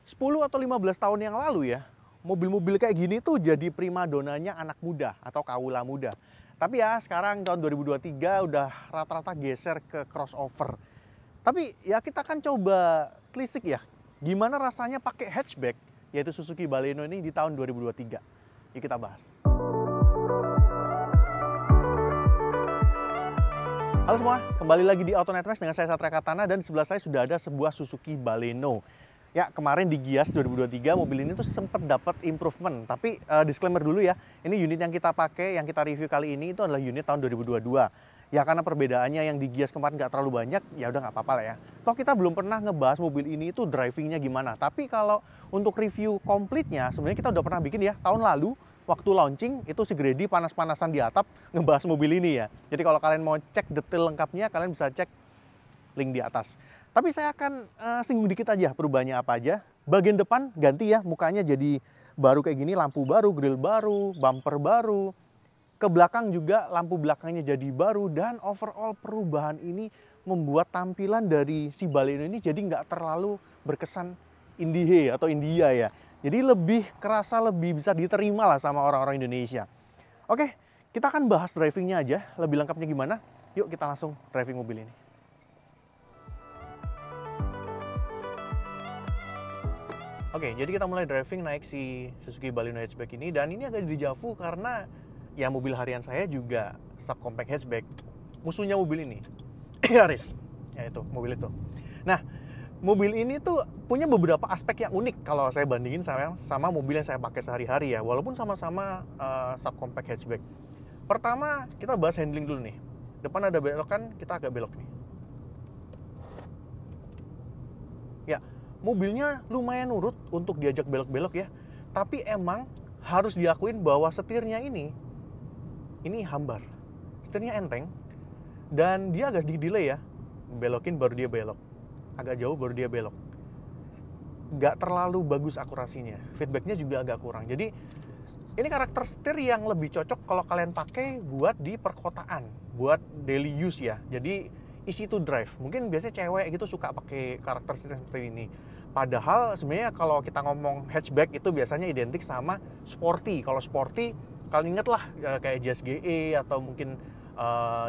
10 atau 15 tahun yang lalu ya, mobil-mobil kayak gini tuh jadi primadonanya anak muda atau kaula muda. Tapi ya sekarang tahun 2023 udah rata-rata geser ke crossover. Tapi ya kita kan coba telisik ya, gimana rasanya pakai hatchback, yaitu Suzuki Baleno ini di tahun 2023. Yuk kita bahas. Halo semua, kembali lagi di AutoNet West dengan saya Satria Katana dan di sebelah saya sudah ada sebuah Suzuki Baleno. Ya, kemarin di Gias 2023 mobil ini tuh sempat dapat improvement, tapi disclaimer dulu ya, ini unit yang kita pakai, yang kita review kali ini itu adalah unit tahun 2022. Ya karena perbedaannya yang di Gias kemarin nggak terlalu banyak, ya udah nggak apa-apa lah ya. Toh kita belum pernah ngebahas mobil ini itu drivingnya gimana, tapi kalau untuk review komplitnya sebenarnya kita udah pernah bikin ya tahun lalu. Waktu launching itu si Grady panas-panasan di atap ngebahas mobil ini ya. Jadi kalau kalian mau cek detail lengkapnya, kalian bisa cek link di atas. Tapi saya akan singgung dikit aja perubahannya apa aja. Bagian depan ganti ya, mukanya jadi baru kayak gini, lampu baru, grill baru, bumper baru. Ke belakang juga lampu belakangnya jadi baru, dan overall perubahan ini membuat tampilan dari si Baleno ini jadi nggak terlalu berkesan indie atau India ya. Jadi lebih kerasa, lebih bisa diterima lah sama orang-orang Indonesia. Oke, kita akan bahas drivingnya aja, lebih lengkapnya gimana. Yuk kita langsung driving mobil ini. Oke, jadi kita mulai driving naik si Suzuki Baleno hatchback ini. Dan ini agak dejavu karena ya mobil harian saya juga subcompact hatchback. Musuhnya mobil ini, Yaris, ya itu, mobil itu. Nah, mobil ini tuh punya beberapa aspek yang unik kalau saya bandingin sama mobil yang saya pakai sehari-hari ya, walaupun sama-sama subcompact hatchback. Pertama, kita bahas handling dulu nih. Depan ada belokan, kita agak belok nih. Ya, mobilnya lumayan nurut untuk diajak belok-belok ya. Tapi emang harus diakuin bahwa setirnya ini hambar. Setirnya enteng dan dia agak sedikit delay ya. Belokin baru dia belok. Agak jauh baru dia belok. Nggak terlalu bagus akurasinya. Feedbacknya juga agak kurang. Jadi ini karakter setir yang lebih cocok kalau kalian pakai buat di perkotaan, buat daily use ya. Jadi easy to drive. Mungkin biasanya cewek gitu suka pakai karakter setir seperti ini. Padahal sebenarnya kalau kita ngomong hatchback itu biasanya identik sama sporty. Kalau sporty, kalian inget lah kayak Jazz GE atau mungkin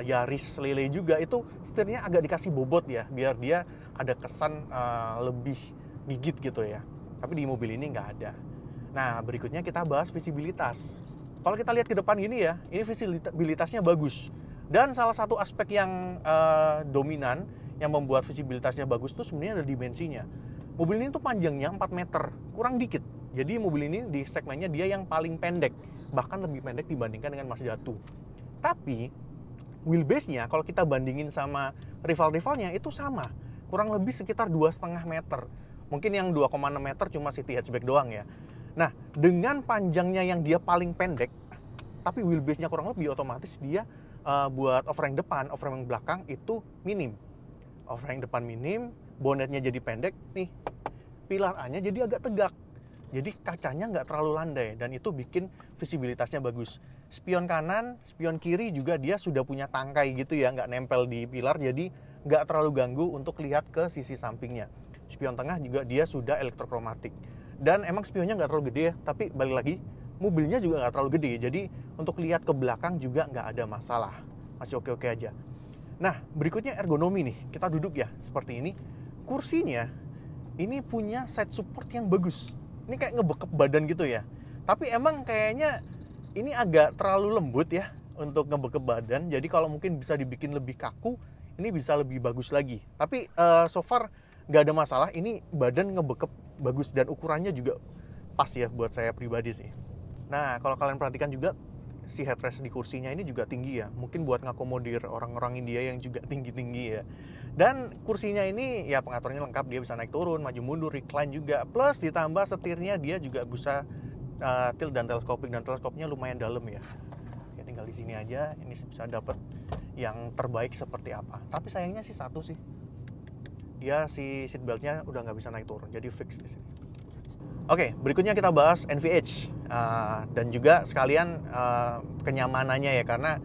Yaris Lele juga, itu setirnya agak dikasih bobot ya, biar dia ada kesan lebih gigit gitu ya. Tapi di mobil ini nggak ada. Nah, berikutnya kita bahas visibilitas. Kalau kita lihat ke depan gini ya, ini visibilitasnya bagus. Dan salah satu aspek yang dominan yang membuat visibilitasnya bagus itu sebenarnya ada dimensinya. Mobil ini tuh panjangnya 4 meter, kurang dikit. Jadi mobil ini di segmennya dia yang paling pendek, bahkan lebih pendek dibandingkan dengan Mazda 2. Tapi wheelbase-nya kalau kita bandingin sama rival-rivalnya itu sama, kurang lebih sekitar 2,5 meter. Mungkin yang 2,6 meter cuma City hatchback doang ya. Nah, dengan panjangnya yang dia paling pendek, tapi wheelbase-nya kurang lebih, otomatis dia buat overhang depan, overhang belakang itu minim. Overhang depan minim, bonetnya jadi pendek, nih pilar A-nya jadi agak tegak. Jadi kacanya nggak terlalu landai dan itu bikin visibilitasnya bagus. Spion kanan, spion kiri juga dia sudah punya tangkai gitu ya, nggak nempel di pilar, jadi nggak terlalu ganggu untuk lihat ke sisi sampingnya. Spion tengah juga dia sudah elektrokromatik. Dan emang spionnya nggak terlalu gede ya, tapi balik lagi, mobilnya juga nggak terlalu gede, jadi untuk lihat ke belakang juga nggak ada masalah. Masih oke-oke aja. Nah, berikutnya ergonomi nih. Kita duduk ya, seperti ini. Kursinya, ini punya side support yang bagus. Ini kayak ngebekep badan gitu ya. Tapi emang kayaknya ini agak terlalu lembut ya untuk ngebekep badan. Jadi kalau mungkin bisa dibikin lebih kaku, ini bisa lebih bagus lagi. Tapi so far nggak ada masalah. Ini badan ngebekep bagus dan ukurannya juga pas ya buat saya pribadi sih. Nah, kalau kalian perhatikan juga si headrest di kursinya ini juga tinggi ya. Mungkin buat ngakomodir orang-orang India yang juga tinggi-tinggi ya. Dan kursinya ini ya pengaturannya lengkap, dia bisa naik turun, maju mundur, recline juga. Plus ditambah setirnya dia juga bisa tilt dan teleskopik, dan teleskopnya lumayan dalam ya. Ya tinggal di sini aja, ini bisa dapat yang terbaik seperti apa. Tapi sayangnya sih satu sih, dia si seatbeltnya udah nggak bisa naik turun, jadi fix di sini. Oke, berikutnya kita bahas NVH dan juga sekalian kenyamanannya ya, karena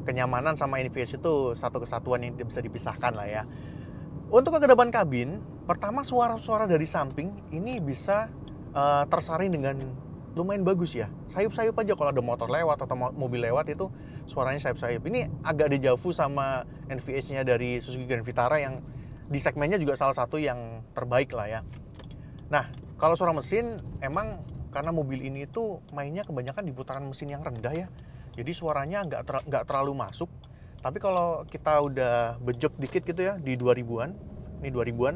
kenyamanan sama NVH itu satu kesatuan yang bisa dipisahkan lah ya. Untuk kekedaban kabin, Pertama, suara-suara dari samping ini bisa tersaring dengan lumayan bagus ya. Sayup-sayup aja kalau ada motor lewat atau mobil lewat itu suaranya sayup-sayup. Ini agak dejavu sama NVH-nya dari Suzuki Grand Vitara yang di segmennya juga salah satu yang terbaik lah ya. Nah, kalau suara mesin emang karena mobil ini tuh mainnya kebanyakan di putaran mesin yang rendah ya. Jadi suaranya nggak terlalu masuk. Tapi kalau kita udah bejek dikit gitu ya di 2000-an, ini 2000-an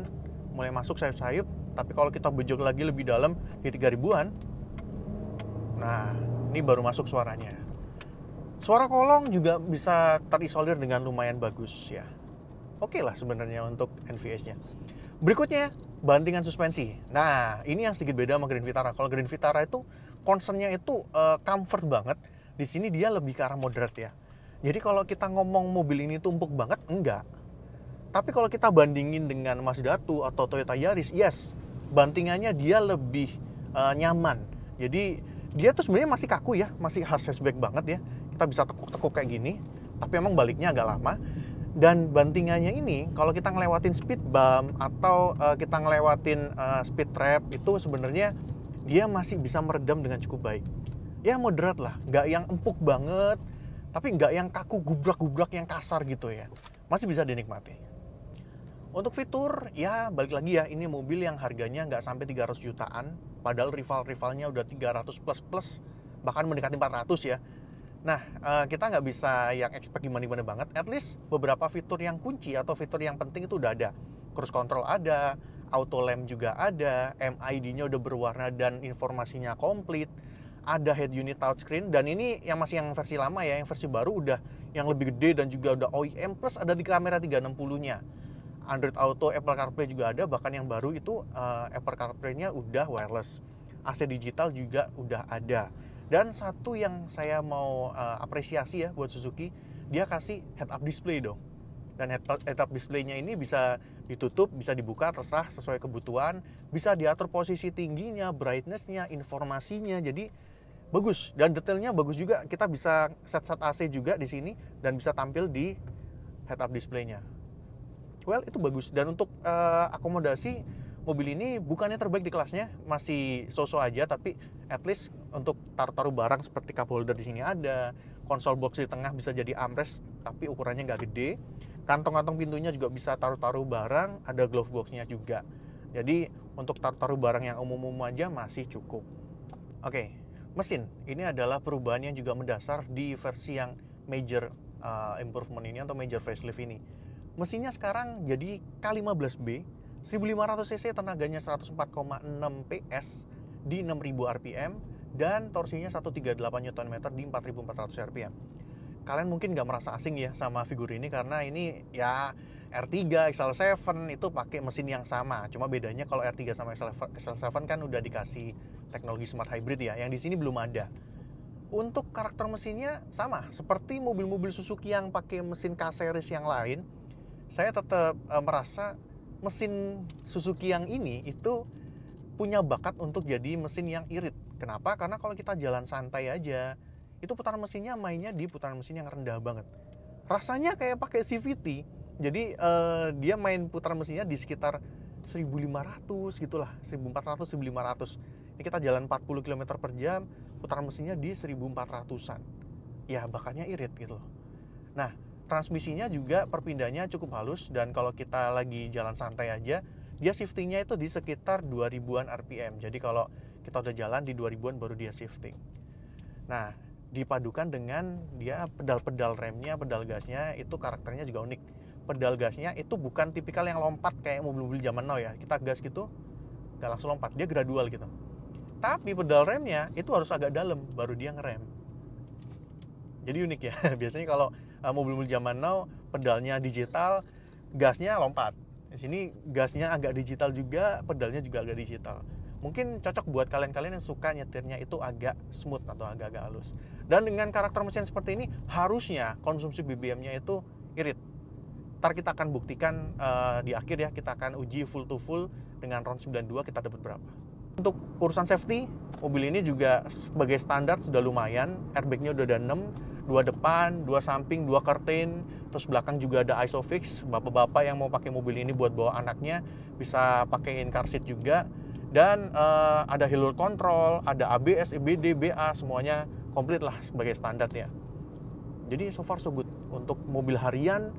mulai masuk sayup-sayup. Tapi kalau kita bejek lagi lebih dalam di 3000-an, nah ini baru masuk suaranya. Suara kolong juga bisa terisolir dengan lumayan bagus ya. Oke lah sebenarnya untuk NVH-nya. Berikutnya, bantingan suspensi. Nah, ini yang sedikit beda sama Grand Vitara. Kalau Grand Vitara itu concernnya itu comfort banget. Di sini dia lebih ke arah moderate ya. Jadi kalau kita ngomong mobil ini tuh empuk banget, enggak. Tapi kalau kita bandingin dengan Mazda 2 atau Toyota Yaris, yes, bantingannya dia lebih nyaman. Jadi dia tuh sebenarnya masih kaku ya, masih hashback banget ya. Kita bisa tekuk-tekuk kayak gini, tapi emang baliknya agak lama. Dan bantingannya ini kalau kita ngelewatin speed bump atau kita ngelewatin speed trap itu sebenarnya dia masih bisa meredam dengan cukup baik. Ya moderate lah, nggak yang empuk banget, tapi nggak yang kaku gubrak-gubrak yang kasar gitu ya. Masih bisa dinikmati. Untuk fitur, ya balik lagi ya, ini mobil yang harganya nggak sampai 300 jutaan, padahal rival-rivalnya udah 300 plus, bahkan mendekati 400 ya. Nah, kita nggak bisa yang expect gimana-gimana banget. At least beberapa fitur yang kunci atau fitur yang penting itu udah ada. Cruise control ada, auto lamp juga ada, MID-nya udah berwarna dan informasinya komplit. Ada head unit touchscreen, dan ini yang masih yang versi lama ya, yang versi baru udah yang lebih gede dan juga udah OEM, plus ada di kamera 360-nya. Android Auto, Apple CarPlay juga ada, bahkan yang baru itu Apple CarPlay-nya udah wireless. AC digital juga udah ada. Dan satu yang saya mau apresiasi ya buat Suzuki, dia kasih head-up display dong. Dan head-up display-nya ini bisa ditutup, bisa dibuka, terserah sesuai kebutuhan. Bisa diatur posisi tingginya, brightness-nya, informasinya. Jadi bagus. Dan detailnya bagus juga. Kita bisa set-set AC juga di sini dan bisa tampil di head-up display-nya. Well, itu bagus. Dan untuk akomodasi, mobil ini bukannya terbaik di kelasnya, masih so-so aja, tapi at least untuk taruh-taruh barang seperti cup holder di sini ada, konsol box di tengah bisa jadi armrest, tapi ukurannya nggak gede. Kantong-kantong pintunya juga bisa taruh-taruh barang, ada glove boxnya juga. Jadi untuk taruh-taruh barang yang umum-umum aja masih cukup. Oke, mesin. Ini adalah perubahan yang juga mendasar di versi yang major improvement ini atau major facelift ini. Mesinnya sekarang jadi K15B, 1500 cc, tenaganya 104,6 PS di 6000 rpm dan torsinya 138 Nm di 4400 rpm. Kalian mungkin nggak merasa asing ya sama figur ini karena ini ya R3, XL7 itu pakai mesin yang sama. Cuma bedanya kalau R3 sama XL7 kan udah dikasih teknologi smart hybrid ya, yang di sini belum ada. Untuk karakter mesinnya sama seperti mobil-mobil Suzuki yang pakai mesin K-series yang lain. Saya tetap merasa mesin Suzuki yang ini itu punya bakat untuk jadi mesin yang irit. Kenapa? Karena kalau kita jalan santai aja, itu putaran mesinnya mainnya di putaran mesin yang rendah banget. Rasanya kayak pakai CVT. Jadi dia main putaran mesinnya di sekitar 1500 gitulah, 1400, 1500. Ini kita jalan 40 km per jam, putaran mesinnya di 1400-an. Ya, bakatnya irit gitu loh. Nah, transmisinya juga perpindahannya cukup halus, dan kalau kita lagi jalan santai aja, dia shiftingnya itu di sekitar 2000-an rpm. Jadi kalau kita udah jalan di 2000-an baru dia shifting. Nah, dipadukan dengan dia pedal-pedal remnya, pedal gasnya itu karakternya juga unik. Pedal gasnya itu bukan tipikal yang lompat kayak mobil-mobil zaman now ya. Kita gas gitu, nggak langsung lompat, dia gradual gitu. Tapi pedal remnya itu harus agak dalam, baru dia ngerem. Jadi unik ya. Biasanya kalau mobil-mobil zaman now pedalnya digital, gasnya lompat. Di sini gasnya agak digital juga, pedalnya juga agak digital. Mungkin cocok buat kalian-kalian yang suka nyetirnya itu agak smooth atau agak-agak halus. Dan dengan karakter mesin seperti ini, harusnya konsumsi BBM-nya itu irit. Ntar kita akan buktikan di akhir ya, kita akan uji full to full dengan RON 92 kita dapat berapa. Untuk urusan safety, mobil ini juga sebagai standar sudah lumayan, airbagnya udah ada 6, dua depan, dua samping, dua curtain, terus belakang juga ada ISOFIX. Bapak-bapak yang mau pakai mobil ini buat bawa anaknya bisa pakein car seat juga. Dan ada hill control, ada ABS, EBD, BA, semuanya komplit lah sebagai standar ya. Jadi so far so good. Untuk mobil harian,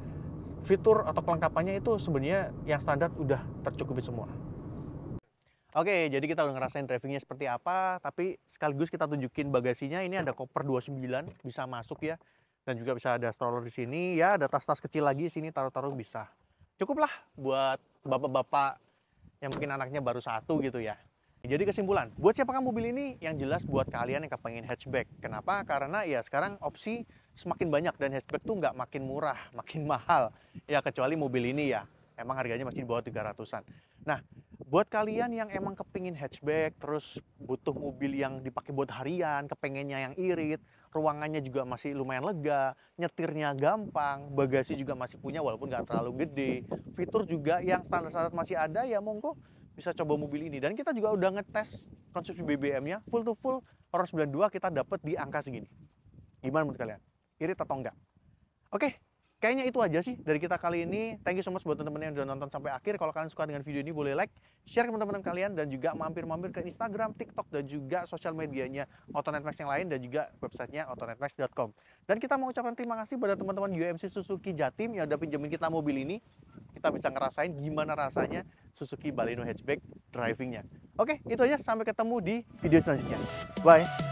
fitur atau kelengkapannya itu sebenarnya yang standar udah tercukupi semua. Oke, jadi kita udah ngerasain drivingnya seperti apa, tapi sekaligus kita tunjukin bagasinya. Ini ada koper 29, bisa masuk ya. Dan juga bisa ada stroller di sini, ya ada tas-tas kecil lagi di sini, taruh-taruh bisa. Cukup lah buat bapak-bapak yang mungkin anaknya baru satu gitu ya. Jadi kesimpulan, buat siapakah mobil ini? Yang jelas buat kalian yang kepengen hatchback. Kenapa? Karena ya sekarang opsi semakin banyak dan hatchback tuh nggak makin murah, makin mahal. Ya kecuali mobil ini ya, emang harganya masih di bawah 300-an. Nah, buat kalian yang emang kepingin hatchback, terus butuh mobil yang dipakai buat harian, kepengennya yang irit, ruangannya juga masih lumayan lega, nyetirnya gampang, bagasi juga masih punya walaupun nggak terlalu gede, fitur juga yang standar-standar masih ada, ya monggo bisa coba mobil ini. Dan kita juga udah ngetes konsumsi BBM-nya, full to full, Power 92 kita dapat di angka segini. Gimana menurut kalian? Irit atau enggak? Oke. Kayaknya itu aja sih dari kita kali ini. Thank you so much buat teman-teman yang udah nonton sampai akhir. Kalau kalian suka dengan video ini boleh like, share ke teman-teman kalian, dan juga mampir-mampir ke Instagram, TikTok, dan juga sosial medianya Autonetmax yang lain, dan juga websitenya autonetmax.com. Dan kita mau ucapkan terima kasih pada teman-teman UMC Suzuki Jatim yang udah pinjemin kita mobil ini. Kita bisa ngerasain gimana rasanya Suzuki Baleno hatchback drivingnya. Oke, itu aja. Sampai ketemu di video selanjutnya. Bye!